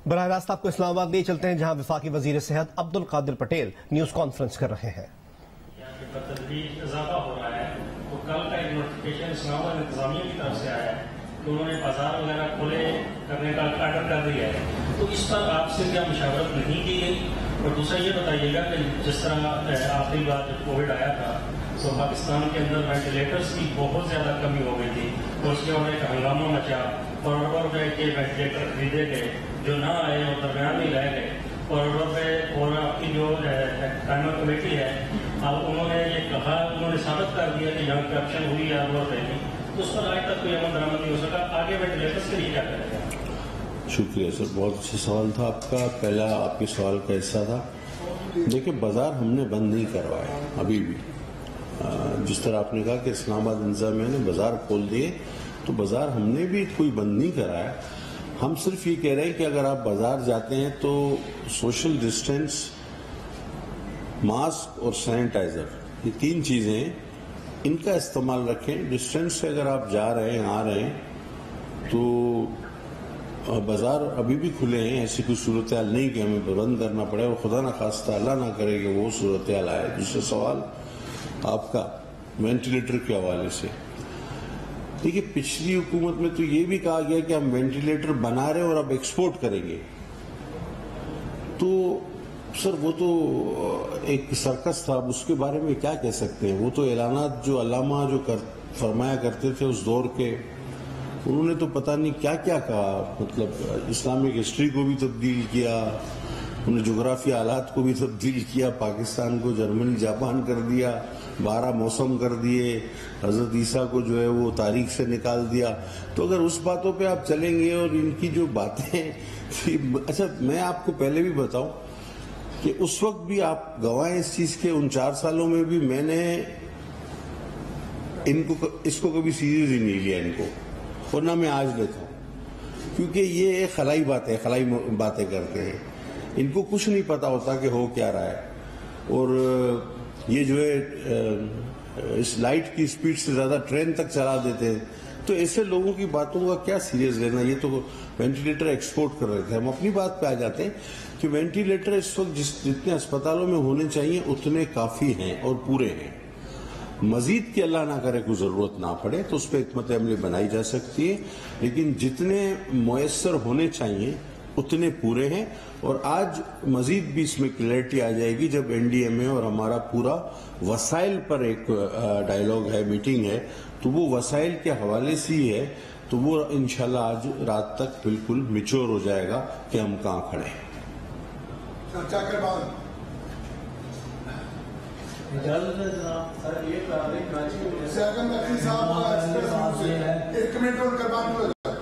براہ راست آپ کو اسلام آباد لے چلتے ہیں جہاں وفاقی وزیر صحت عبد القادر پٹیل نیوز کانفرنس کر رہے ہیں۔ تدریج اضافہ ہو رہا ہے تو کل کا ایک نوٹیفکیشن اسلام آباد انتظامیہ کی طرف سے آیا ہے کہ انہوں نے بازار وغیرہ کھلے کرنے کا آرڈر کر دیا ہے، تو اس پر آپ سے کیا مشاورت نہیں کی گئی؟ اور دوسرا یہ بتائیے گا کہ جس طرح آخری بار جب کووڈ آیا تھا تو پاکستان کے اندر وینٹیلیٹرز کی بہت زیادہ کمی ہو گئی تھی، تو اس کے بعد ایک ہنگامہ مچا، کروڑوں روپے کے وینٹیلیٹر خریدے گئے جو نہ آئے اور درمیان میں رہ گئے، کروڑوں روپے۔ اور آپ کی جو قائمہ کمیٹی ہے اب انہوں نے یہ کہا، انہوں نے ثابت کر دیا کہ یہاں کرپشن ہوئی ہے اور رہی، تو اس پر آج تک کوئی عمل درآمد نہیں ہو سکا، آگے وینٹیلیٹرز کے لیے کیا کرے گا؟ شکریہ سر، بہت اچھا سوال تھا آپ کا۔ پہلا آپ کے سوال کا حصہ تھا، دیکھیں بازار ہم نے بند نہیں کروایا ابھی بھی۔ جس طرح آپ نے کہا کہ اسلام آباد انتظامیہ نے بازار کھول دیے، تو بازار ہم نے بھی کوئی بند نہیں کرایا۔ ہم صرف یہ کہہ رہے ہیں کہ اگر آپ بازار جاتے ہیں تو سوشل ڈسٹینس، ماسک اور سینیٹائزر، یہ تین چیزیں ہیں، ان کا استعمال رکھیں۔ ڈسٹینس سے اگر آپ جا رہے ہیں آ رہے ہیں تو بازار ابھی بھی کھلے ہیں، ایسی کوئی صورتحال نہیں کہ ہمیں بند کرنا پڑے، اور خدا نہ خواستہ اللہ نہ کرے کہ وہ صورتحال آئے۔ دوسرا سوال آپ کا وینٹیلیٹر کے حوالے سے، دیکھیے پچھلی حکومت میں تو یہ بھی کہا گیا کہ ہم وینٹیلیٹر بنا رہے ہیں اور اب ایکسپورٹ کریں گے، تو سر وہ تو ایک سرکس تھا، اب اس کے بارے میں کیا کہہ سکتے ہیں؟ وہ تو اعلانات جو علامہ جو فرمایا کرتے تھے اس دور کے، انہوں نے تو پتہ نہیں کیا کیا کہا، مطلب اسلامک ہسٹری کو بھی تبدیل کیا، انہوں نے جغرافیہ حالات کو بھی تبدیل کیا، پاکستان کو جرمنی جاپان کر دیا، 12 موسم کر دیے، حضرت عیسیٰ کو جو ہے وہ تاریخ سے نکال دیا۔ تو اگر اس باتوں پہ آپ چلیں گے اور ان کی جو باتیں اچھا میں آپ کو پہلے بھی بتاؤں کہ اس وقت بھی آپ گواہ اس چیز کے، ان 4 سالوں میں بھی میں نے اس کو کبھی سیریس ہی نہیں لیا ان کو، اور نہ میں آج لیتا ہوں، کیونکہ یہ خلائی باتیں کرتے ہیں، ان کو کچھ نہیں پتا ہوتا کہ ہو کیا رہا ہے، اور یہ جو ہے اس لائٹ کی سپیڈ سے زیادہ ٹرین تک چلا دیتے ہیں، تو ایسے لوگوں کی باتوں کا کیا سیریس لینا؟ یہ تو وینٹیلیٹر ایکسپورٹ کر رہے تھے۔ ہم اپنی بات پہ آ جاتے ہیں کہ وینٹیلیٹر اس وقت جتنے اسپتالوں میں ہونے چاہیے اتنے کافی ہیں اور پورے ہیں، مزید کی اللہ نہ کرے کوئی ضرورت نہ پڑے تو اس پہ حکمت عملی بنائی جا سکتی ہے، لیکن جتنے میسر ہونے چاہیے اتنے پورے ہیں۔ اور آج مزید بھی اس میں کلیئرٹی آ جائے گی جب این ڈی ایم اے اور ہمارا پورا وسائل پر ایک ڈائیلاگ ہے، میٹنگ ہے، تو وہ وسائل کے حوالے سے ہی ہے، تو وہ انشاءاللہ آج رات تک بالکل میچور ہو جائے گا کہ ہم کہاں کھڑے ہیں۔ چرچا کے بعد اجازت ہے جناب، سر یہ سیاکن نقوی صاحب ایک منٹ اور کربان ہو جائے،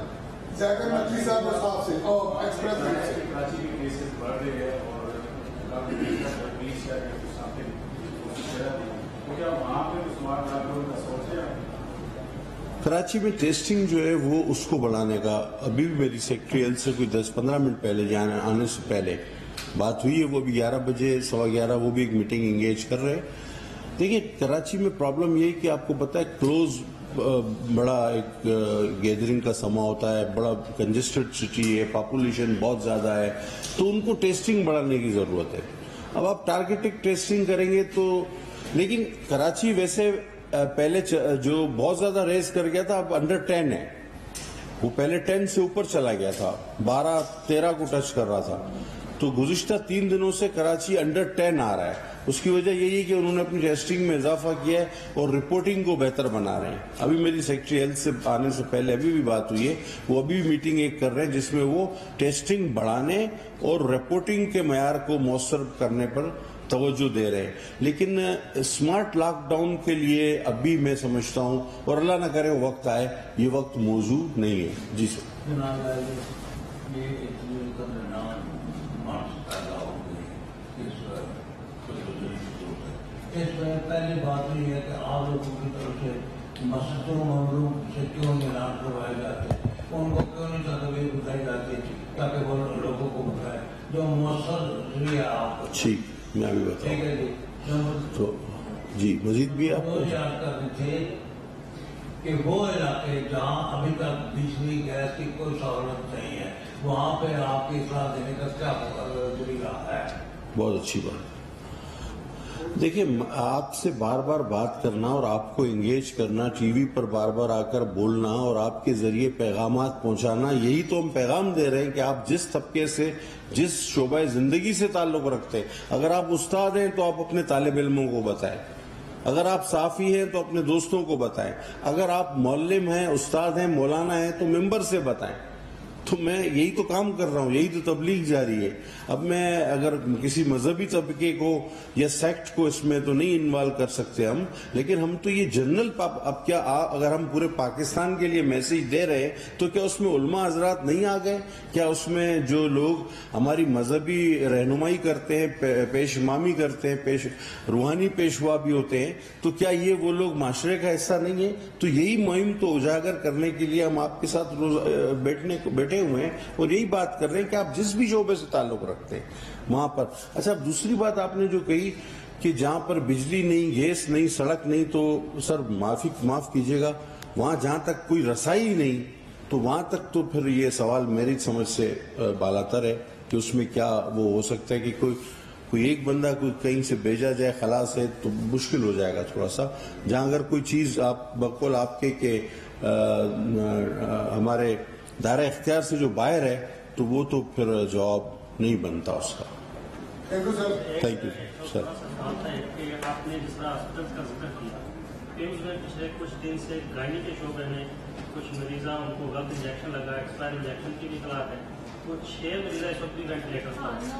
سیاکن نقوی صاحب صاحب سے اور ایکسپریس سے کراچی کے کیسز بڑھ رہے ہیں اور کیا وہاں پہ سمارٹ لاک کا سوچ ہے؟ کراچی میں ٹیسٹنگ جو ہے وہ اس کو بڑھانے کا ابھی بھی میری سیکریٹری سے کوئی 10-15 منٹ پہلے آنے سے پہلے بات ہوئی ہے، وہ بھی 11 بجے 11:15 وہ بھی ایک میٹنگ انگیج کر رہے ہیں۔ دیکھیے کراچی میں پرابلم یہ کہ آپ کو پتا ہے کلوز بڑا ایک گیدرنگ کا سما ہوتا ہے، بڑا کنجسٹڈ سٹی ہے، پاپولیشن بہت زیادہ ہے، تو ان کو ٹیسٹنگ بڑھانے کی ضرورت ہے۔ اب آپ ٹارگیٹڈ ٹیسٹنگ کریں گے تو، لیکن کراچی ویسے پہلے جو بہت زیادہ ریز کر گیا تھا اب انڈر 10 ہے، وہ پہلے 10 سے اوپر چلا گیا تھا، 12-13 کو ٹچ کر رہا تھا، تو گزشتہ 3 دنوں سے کراچی انڈر 10 آ رہا ہے۔ اس کی وجہ یہی ہے کہ انہوں نے اپنی ٹیسٹنگ میں اضافہ کیا ہے اور رپورٹنگ کو بہتر بنا رہے ہیں۔ ابھی میری سیکرٹری ہیلتھ سے آنے سے پہلے ابھی بھی بات ہوئی ہے، وہ ابھی بھی میٹنگ ایک کر رہے ہیں جس میں وہ ٹیسٹنگ بڑھانے اور رپورٹنگ کے معیار کو مؤثر کرنے پر توجہ دے رہے ہیں، لیکن اسمارٹ لاک ڈاؤن کے لیے ابھی میں سمجھتا ہوں، اور اللہ نہ کرے وقت آئے، یہ وقت موزوں نہیں ہے۔ جی سر۔ اس میں پہلی بات یہ ہے کہ آپ لوگوں کی طرف سے مسجدوں محلوں سے کیوں اعلان کروائے جاتے ہیں، ان کو کیوں نہیں تدابیر بتائی جاتی تاکہ وہ لوگوں کو بتائے جو مؤثر ذریعہ آپ کو۔ ٹھیک، میں ابھی بتاؤں۔ ٹھیک ہے جی۔ تو جی مزید بھی آپ کو یاد کرنے تھے کہ وہ علاقے جہاں ابھی تک بجلی گیس کی کوئی سہولت نہیں ہے وہاں پہ آپ کی اطلاع دینے کا کیا طریقہ ہے؟ بہت اچھی بات. دیکھیں آپ سے بار بار بات کرنا اور آپ کو انگیج کرنا، ٹی وی پر بار بار آ کر بولنا اور آپ کے ذریعے پیغامات پہنچانا، یہی تو ہم پیغام دے رہے ہیں کہ آپ جس طبقے سے، جس شعبہ زندگی سے تعلق رکھتے ہیں، اگر آپ استاد ہیں تو آپ اپنے طالب علموں کو بتائیں، اگر آپ صحافی ہیں تو اپنے دوستوں کو بتائیں، اگر آپ معلم ہیں، استاد ہیں، مولانا ہیں تو ممبر سے بتائیں. تو میں یہی تو کام کر رہا ہوں، یہی تو تبلیغ جاری ہے. اب میں اگر کسی مذہبی طبقے کو یا سیکٹ کو اس میں تو نہیں انوالو کر سکتے ہم، لیکن ہم تو یہ جنرل، اب کیا اگر ہم پورے پاکستان کے لیے میسیج دے رہے تو کیا اس میں علماء حضرات نہیں آ گئے؟ کیا اس میں جو لوگ ہماری مذہبی رہنمائی کرتے ہیں، پیش امامی کرتے ہیں، روحانی پیشوا بھی ہوتے ہیں، تو کیا یہ وہ لوگ معاشرے کا حصہ نہیں ہے؟ تو یہی مہم تو اجاگر کرنے کے لیے ہم آپ کے ساتھ بیٹھے ہوئے ہیں اور یہی بات کر رہے ہیں کہ آپ جس بھی شعبے سے تعلق رکھتے ہیں وہاں پر. اچھا، دوسری بات آپ نے جو کہی کہ جہاں پر بجلی نہیں، گیس نہیں، سڑک نہیں، تو سر معاف کیجیے گا، وہاں جہاں تک کوئی رسائی نہیں تو وہاں تک تو پھر یہ سوال میری سمجھ سے بالاتر ہے کہ اس میں کیا وہ ہو سکتا ہے کہ کوئی ایک بندہ کوئی کہیں سے بھیجا جائے خلا سے تو مشکل ہو جائے گا تھوڑا سا. جہاں اگر کوئی چیز آپ بقول آپ کے کہ ہمارے دائرہ اختیار سے جو باہر ہے تو وہ تو پھر جواب نہیں بنتا اس کا. Thank you sir. Thank you sir. آپ نے جس طرح ہاسپٹل کا ذکر کیا کہ اس میں پچھلے کچھ دن سے گائنی کے شعبے میں کچھ مریضاں ان کو غلط انجیکشن لگا، ایکسپائر انجیکشن کی بھی اطلاع ہے. وہ 6 مریض اس وقت بھی وینٹیلیٹر پر ہیں.